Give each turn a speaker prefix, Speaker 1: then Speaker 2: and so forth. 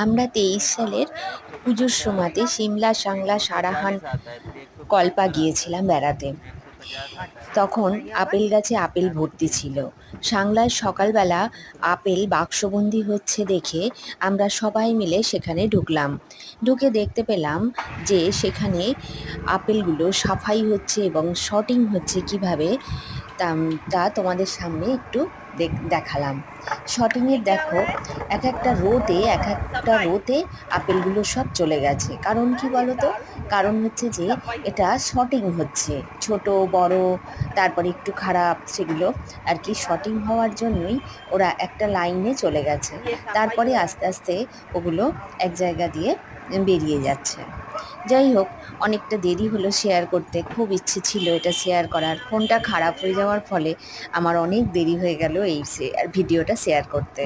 Speaker 1: আমরা 23 সালের পুজোর সময়তে সিমলা, সাংলা, সারাহান, কল্পা গিয়েছিলাম বেড়াতে। তখন আপেল গাছে আপেল ভর্তি ছিল। সাংলায় সকালবেলা আপেল বাক্সবন্দি হচ্ছে দেখে আমরা সবাই মিলে সেখানে ঢুকলাম। ঢুকে দেখতে পেলাম যে সেখানে আপেলগুলো সাফাই হচ্ছে এবং শর্টিং হচ্ছে কিভাবে তা তোমাদের সামনে একটু দেখালাম। শর্টিংয়ের দেখো, এক একটা রোতে আপেলগুলো সব চলে গেছে। কারণ কি বলো তো? কারণ হচ্ছে যে এটা শর্টিং হচ্ছে, ছোট বড়, তারপরে একটু খারাপ, সেগুলো আর কি শর্টিং হওয়ার জন্যই ওরা একটা লাইনে চলে গেছে। তারপরে আস্তে আস্তে ওগুলো এক জায়গা দিয়ে বেরিয়ে যাচ্ছে। যাই হোক, অনেকটা দেরি হলো শেয়ার করতে। খুব ইচ্ছে ছিল এটা শেয়ার করার, ফোনটা খারাপ হয়ে যাওয়ার ফলে আমার অনেক দেরি হয়ে গেল এই ভিডিওটা শেয়ার করতে।